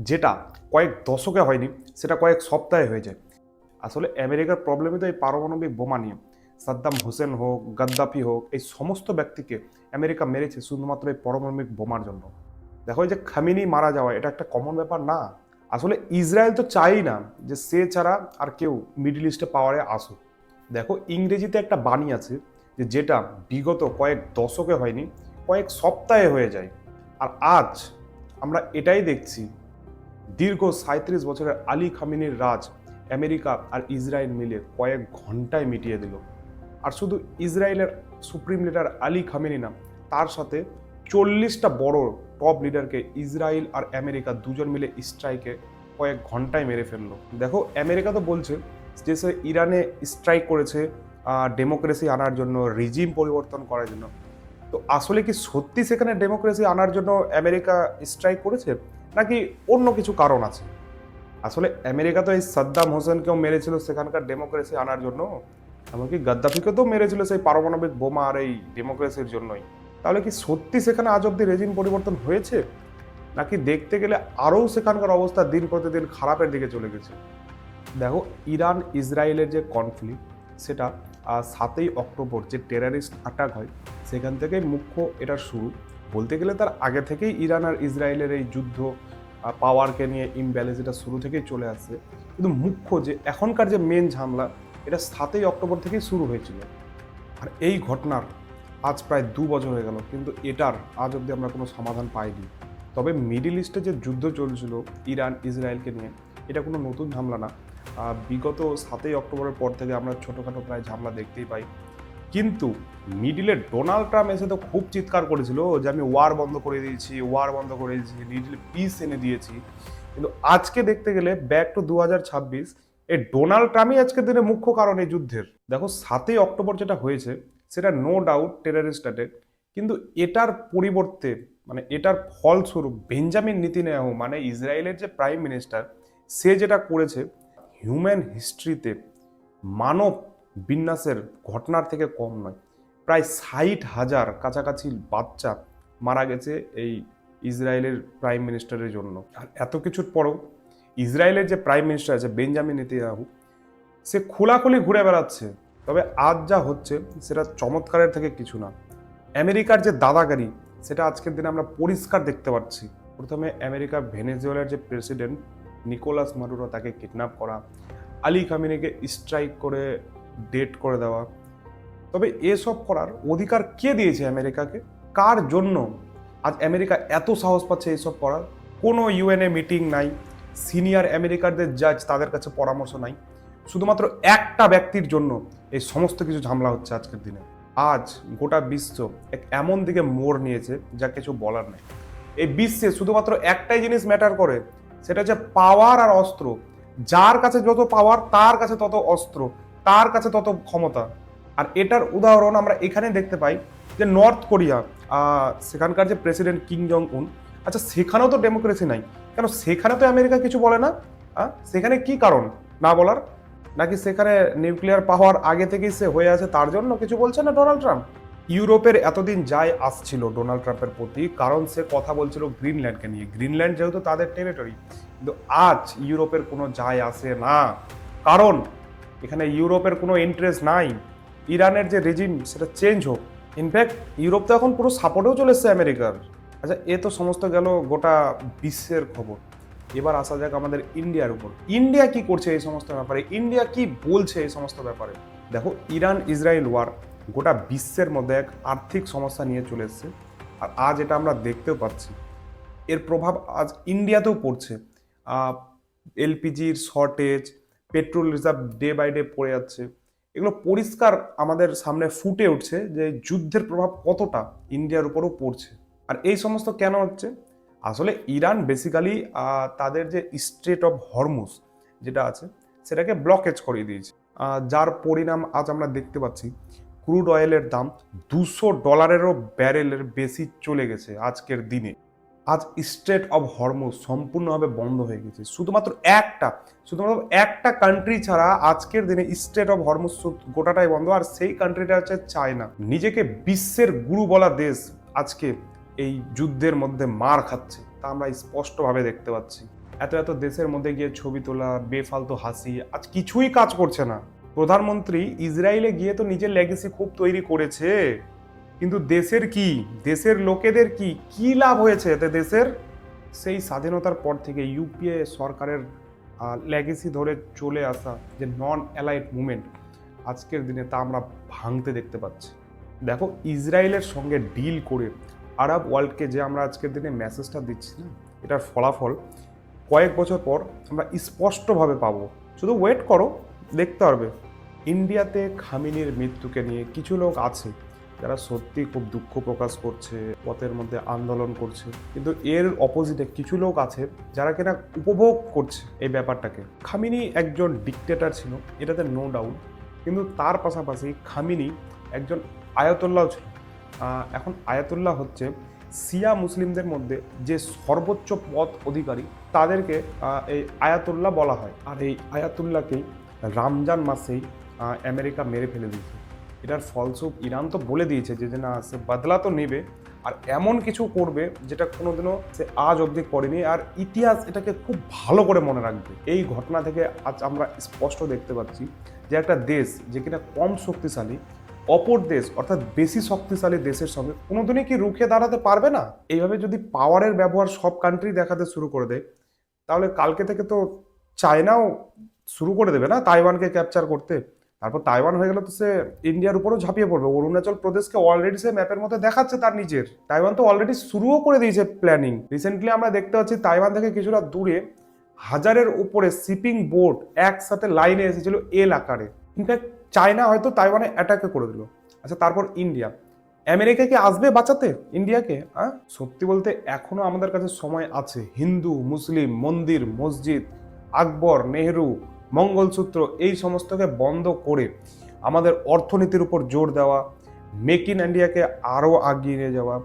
যেটা কয়েক দশকে হয়নি, সেটা কয়েক সপ্তাহে হয়ে যায়। আসলে আমেরিকার প্রবলেমই তো এই পারমাণবিক বোমা নিয়ে। সাদ্দাম হোসেন হোক, গাদ্দাফি হোক, এই সমস্ত ব্যক্তিকে আমেরিকা মেরেছে শুধুমাত্র এই পারমাণবিক বোমার জন্য। দেখো, এই যে খামিনি মারা যাওয়া, এটা একটা কমন ব্যাপার না। আসলে ইসরায়েল তো চাই না যে সে ছাড়া আর কেউ মিডল ইস্টে পাওয়ারে আসুক। দেখো, ইংরেজিতে একটা বাণী আছে যে যেটা বিগত কয়েক দশকে হয়নি, কয়েক সপ্তাহে হয়ে যায়। আর আজ আমরা এটাই দেখছি। দীর্ঘ ৩৭ বছরের আলী খামিনির রাজ আমেরিকা আর ইসরায়েল মিলে কয়েক ঘন্টায় মিটিয়ে দিল। আর শুধু ইসরায়েলের সুপ্রিম লিডার আলী খামেনি না, তার সাথে 40টা বড় টপ লিডারকে ইসরায়েল আর আমেরিকা দুজন মিলে স্ট্রাইকে কয়েক ঘন্টায় মেরে ফেললো। দেখো, আমেরিকা তো বলছে যে সে ইরানে স্ট্রাইক করেছে ডেমোক্রেসি আনার জন্য, রিজিম পরিবর্তন করার জন্য। তো আসলে কি সত্যি সেখানে ডেমোক্রেসি আনার জন্য আমেরিকা স্ট্রাইক করেছে, নাকি অন্য কিছু কারণ আছে? আসলে আমেরিকা তো এই সাদ্দাম হোসেনকেও মেরেছিল সেখানকার ডেমোক্রেসি আনার জন্য, এমনকি গাদ্দাফিকে তো মেরেছিল সেই পারমাণবিক বোমা আর এই ডেমোক্রেসির জন্যই। তাহলে কি সত্যি সেখানে আজ অব্দি রেজিম পরিবর্তন হয়েছে, নাকি দেখতে গেলে আরও সেখানকার অবস্থা দিন প্রতিদিন খারাপের দিকে চলে গেছে? দেখো, ইরান ইসরায়েলের যে কনফ্লিক্ট, সেটা ৭ই অক্টোবর যে টেরারিস্ট অ্যাটাক হয় সেখান থেকেই মুখ্য এটার শুরু। বলতে গেলে তার আগে থেকেই ইরান আর ইসরায়েলের এই যুদ্ধ, পাওয়ারকে নিয়ে ইমব্যালেন্স, এটা শুরু থেকেই চলে আসছে। কিন্তু মুখ্য যে এখনকার যে মেন ঝামেলা, এটা ৭ই অক্টোবর থেকেই শুরু হয়েছিল। আর এই ঘটনার আজ প্রায় ২ বছর হয়ে গেল, কিন্তু এটার আজ অবধি আমরা কোনো সমাধান পাইনি। তবে মিডিল ইস্টে যে যুদ্ধ চলছিল ইরান ইসরায়েলকে নিয়ে, এটা কোনো নতুন ঝামেলা না। বিগত ৭ই অক্টোবরের পর থেকে আমরা ছোটোখাটো প্রায় ঝামেলা দেখতেই পাই। কিন্তু মিডিলে ডোনাল্ড ট্রাম্প এসে তো খুব চিৎকার করেছিল যে আমি ওয়ার বন্ধ করে দিয়েছি, ওয়ার বন্ধ করে দিয়েছি, মিডিলে পিস এনে দিয়েছি। কিন্তু আজকে দেখতে গেলে ব্যাক টু ২০২৬, এই ডোনাল্ড ট্রাম্পই আজকের দিনে মুখ্য কারণ এই যুদ্ধের। দেখো, ৭ই অক্টোবর যেটা হয়েছে সেটা নো ডাউট টেরারিস্ট অ্যাটাক, কিন্তু এটার পরিবর্তে, মানে এটার ফলস্বরূপ বেঞ্জামিন নেতানিয়াহু, মানে ইসরায়েলের যে প্রাইম মিনিস্টার, সে যেটা করেছে হিউম্যান হিস্ট্রিতে মানব বিন্যাসের ঘটনার থেকে কম নয়। প্রায় ৬০,০০০ কাছাকাছি বাচ্চা মারা গেছে এই ইসরায়েলের প্রাইম মিনিস্টারের জন্য। আর এত কিছুর পরেও ইসরায়েলের যে প্রাইম মিনিস্টার আছে বেঞ্জামিন নেতানিয়াহু, সে খোলাখুলি ঘুরে বেড়াচ্ছে। তবে আজ যা হচ্ছে সেটা চমৎকারের থেকে কিছু না। আমেরিকার যে দাদাগারি, সেটা আজকের দিনে আমরা পরিষ্কার দেখতে পাচ্ছি। প্রথমে আমেরিকা ভেনেজুয়েলার যে প্রেসিডেন্ট নিকোলাস মাদুরো, তাকে কিডন্যাপ করা, আলী খামেনিকে স্ট্রাইক করে ডেট করে দেওয়া। তবে এসব করার অধিকার কে দিয়েছে আমেরিকাকে? কার জন্য আজ আমেরিকা এত সাহস পাচ্ছে এইসব করার? কোনো ইউএনএ মিটিং নাই, সিনিয়র আমেরিকারদের জাজ তাদের কাছে পরামর্শ নাই। শুধুমাত্র একটা ব্যক্তির জন্য এই সমস্ত কিছু ঝামেলা হচ্ছে আজকের দিনে। আজ গোটা বিশ্ব এক এমন দিকে মোড় নিয়েছে যা কিছু বলার নেই। এই বিশ্বে শুধুমাত্র একটাই জিনিস ম্যাটার করে, সেটা হচ্ছে পাওয়ার আর অস্ত্র। যার কাছে যত পাওয়ার, তার কাছে তত অস্ত্র, তার কাছে তত ক্ষমতা। আর এটার উদাহরণ আমরা এখানে দেখতে পাই যে নর্থ কোরিয়া, সেখানকার যে প্রেসিডেন্ট কিম জং উন, আচ্ছা সেখানেও তো ডেমোক্রেসি নাই, কেন সেখানে তো আমেরিকা কিছু বলে না? সেখানে কি কারণ না বলার? নাকি সেখানে নিউক্লিয়ার পাওয়ার আগে থেকেই সে হয়ে আছে, তার জন্য কিছু বলছে না ডোনাল্ড ট্রাম্প? ইউরোপের এতদিন যায় আসছিল ডোনাল্ড ট্রাম্পের প্রতি, কারণ সে কথা বলছিল গ্রিনল্যান্ডকে নিয়ে। গ্রিনল্যান্ড যেহেতু তাদের টেরিটরি। কিন্তু আজ ইউরোপের কোনো যায় আসে না, কারণ এখানে ইউরোপের কোনো ইন্টারেস্ট নাই ইরানের যে রেজিম সেটা চেঞ্জ হোক। ইনফ্যাক্ট ইউরোপ তো এখন পুরো সাপোর্টেও চলে এসছে আমেরিকার। আচ্ছা, এ তো সমস্ত গেল গোটা বিশ্বের খবর। এবার আসা যাক আমাদের ইন্ডিয়ার উপর। ইন্ডিয়া কি করছে এই সমস্ত ব্যাপারে? ইন্ডিয়া কি বলছে এই সমস্ত ব্যাপারে? দেখো, ইরান ইসরায়েল ওয়ার গোটা বিশ্বের মধ্যে এক আর্থিক সমস্যা নিয়ে চলে এসছে। আর আজ এটা আমরা দেখতেও পাচ্ছি, এর প্রভাব আজ ইন্ডিয়াতেও পড়ছে। এলপিজির shortage, petrol reserve day by day পড়ে যাচ্ছে। এগুলো পরিষ্কার আমাদের সামনে ফুটে উঠছে যে যুদ্ধের প্রভাব কতটা ইন্ডিয়ার উপরও পড়ছে। আর এই সমস্ত কেন হচ্ছে? আসলে ইরান বেসিক্যালি তাদের যে স্ট্রেট অফ হরমুজ যেটা আছে, সেটাকে ব্লকেজ করিয়ে দিয়েছে। যার পরিণাম আজ আমরা দেখতে পাচ্ছি ক্রুড অয়েলের দাম $200 ব্যারেলের বেশি চলে গেছে আজকের দিনে। আজ স্ট্রেট অফ হরমুজ সম্পূর্ণভাবে বন্ধ হয়ে গেছে। শুধুমাত্র একটা কান্ট্রি ছাড়া আজকের দিনে স্ট্রেট অফ হরমুজ গোটাটাই বন্ধ। আর সেই কান্ট্রিটা হচ্ছে চায়না। নিজেকে বিশ্বের গুরু বলা দেশ আজকে এই যুদ্ধের মধ্যে মার খাচ্ছে, তা আমরা স্পষ্টভাবে দেখতে পাচ্ছি। এত এত দেশের মধ্যে গিয়ে ছবি তোলা, বেফালতু হাসি, আজ কিছুই কাজ করছে না। প্রধানমন্ত্রী ইসরায়েলে গিয়ে তো নিজের লেগেসি খুব তৈরি করেছে, কিন্তু দেশের কি, দেশের লোকেদের কি কি লাভ হয়েছে এতে দেশের? সেই স্বাধীনতার পর থেকে ইউপিএ সরকারের লেগেসি ধরে চলে আসা যে নন অ্যালাইড মুভমেন্ট, আজকের দিনে তা আমরা ভাঙতে দেখতে পাচ্ছি। দেখো, ইসরায়েলের সঙ্গে ডিল করে আরব ওয়ার্ল্ডকে যে আমরা আজকের দিনে মেসেজটা দিচ্ছি না, এটার ফলাফল কয়েক বছর পর আমরা স্পষ্টভাবে পাবো। শুধু ওয়েট করো, দেখতে পারবে। ইন্ডিয়াতে খামিনির মৃত্যুকে নিয়ে কিছু লোক আছে যারা সত্যি খুব দুঃখ প্রকাশ করছে, পথের মধ্যে আন্দোলন করছে, কিন্তু এর অপোজিটে কিছু লোক আছে যারা কিনা উপভোগ করছে এই ব্যাপারটাকে। খামিনি একজন ডিক্টেটর ছিল, এটাতে নো ডাউট, কিন্তু তার পাশাপাশি খামিনি একজন আয়াতুল্লাহ ছিল। এখন আয়াতুল্লাহ হচ্ছে শিয়া মুসলিমদের মধ্যে যে সর্বোচ্চ পদ অধিকারী, তাদেরকে এই আয়াতুল্লাহ বলা হয়। আর এই আয়াতুল্লাহকেই রমজান মাসেই আমেরিকা মেরে ফেলে দিয়েছে। এটার ফলস্বরূপ ইরান তো বলে দিয়েছে যে না, সে বদলা তো নেবে, আর এমন কিছু করবে যেটা কোনোদিনও সে আজ অবধি করেনি, আর ইতিহাস এটাকে খুব ভালো করে মনে রাখবে। এই ঘটনা থেকে আজ আমরা স্পষ্ট দেখতে পাচ্ছি যে একটা দেশ যে কিনা কম শক্তিশালী, অপর দেশ অর্থাৎ বেশি শক্তিশালী দেশের সঙ্গে কোনোদিনই কি রুখে দাঁড়াতে পারবে না। এইভাবে যদি পাওয়ারের ব্যবহার সব কান্ট্রি দেখাতে শুরু করে দেয়, তাহলে কালকে থেকে তো চায়নাও শুরু করে দেবে না তাইওয়ানকে ক্যাপচার করতে। তারপর তাইওয়ান হয়ে গেলে তো সে ইন্ডিয়ার উপরও ঝাঁপিয়ে পড়বে। অরুণাচল প্রদেশকে অলরেডি সে ম্যাপের মধ্যে দেখাচ্ছে তার নিজের। তাইওয়ান তো অলরেডি শুরুও করে দিয়েছে প্ল্যানিং। রিসেন্টলি আমরা দেখতে পাচ্ছি তাইওয়ান থেকে কিছুটা দূরে হাজারের উপরে শিপিং বোট একসাথে লাইনে এসেছিল এল আকারে। ইনফ্যাক্ট চায়না হয়তো তাইওয়ানে অ্যাটাকে করে দিল। আচ্ছা, তারপর ইন্ডিয়া, আমেরিকা কি আসবে বাঁচাতে ইন্ডিয়াকে? সত্যি বলতে এখনো আমাদের কাছে সময় আছে। হিন্দু মুসলিম মন্দির মসজিদ, আকবর নেহেরু মঙ্গলসূত্র, এই সমস্তকে বন্ধ করে আমাদের অর্থনীতির উপর জোর দেওয়া, মেক ইন ইন্ডিয়াকে আরও আগিয়ে নিয়ে যাওয়া,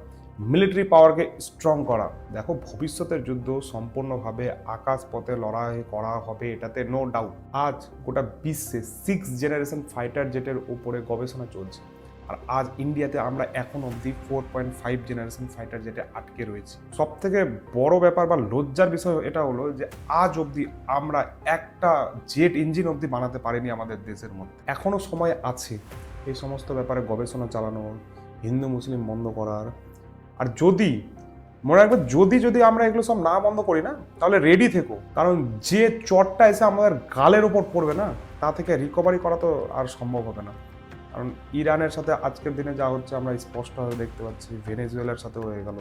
মিলিটারি পাওয়ারকে স্ট্রং করা। দেখো, ভবিষ্যতের যুদ্ধ সম্পূর্ণভাবে আকাশ পথে লড়াই করা হবে, এটাতে নো ডাউট। আজ গোটা বিশ্বে 6th জেনারেশন ফাইটার জেটের উপরে গবেষণা চলছে, আর আজ ইন্ডিয়াতে আমরা এখন অবধি 4.5 জেনারেশন ফাইটার জেটে আটকে রয়েছি। সব থেকে বড় ব্যাপার বা লজ্জার বিষয় এটা হলো যে আজ অবধি আমরা একটা জেট ইঞ্জিন অবধি বানাতে পারিনি আমাদের দেশের মধ্যে। এখনো সময় আছে এই সমস্ত ব্যাপারে গবেষণা চালানো, হিন্দু মুসলিম বন্ধ করার। আর যদি মনে রাখবে, যদি আমরা এগুলো সব না বন্ধ করি না, তাহলে রেডি থেকো, কারণ যে চটটা এসে আমাদের গালের ওপর পড়বে না, তা থেকে রিকভারি করা তো আর সম্ভব হবে না। কারণ ইরানের সাথে আজকের দিনে যা হচ্ছে আমরা স্পষ্টভাবে দেখতে পাচ্ছি, ভেনেজুয়েলার সাথেও হয়ে গেল।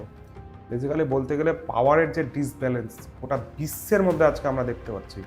বেসিক্যালি বলতে গেলে পাওয়ারের যে ডিসব্যালেন্স, ওটা বিশ্বের মধ্যে আজকে আমরা দেখতে পাচ্ছি।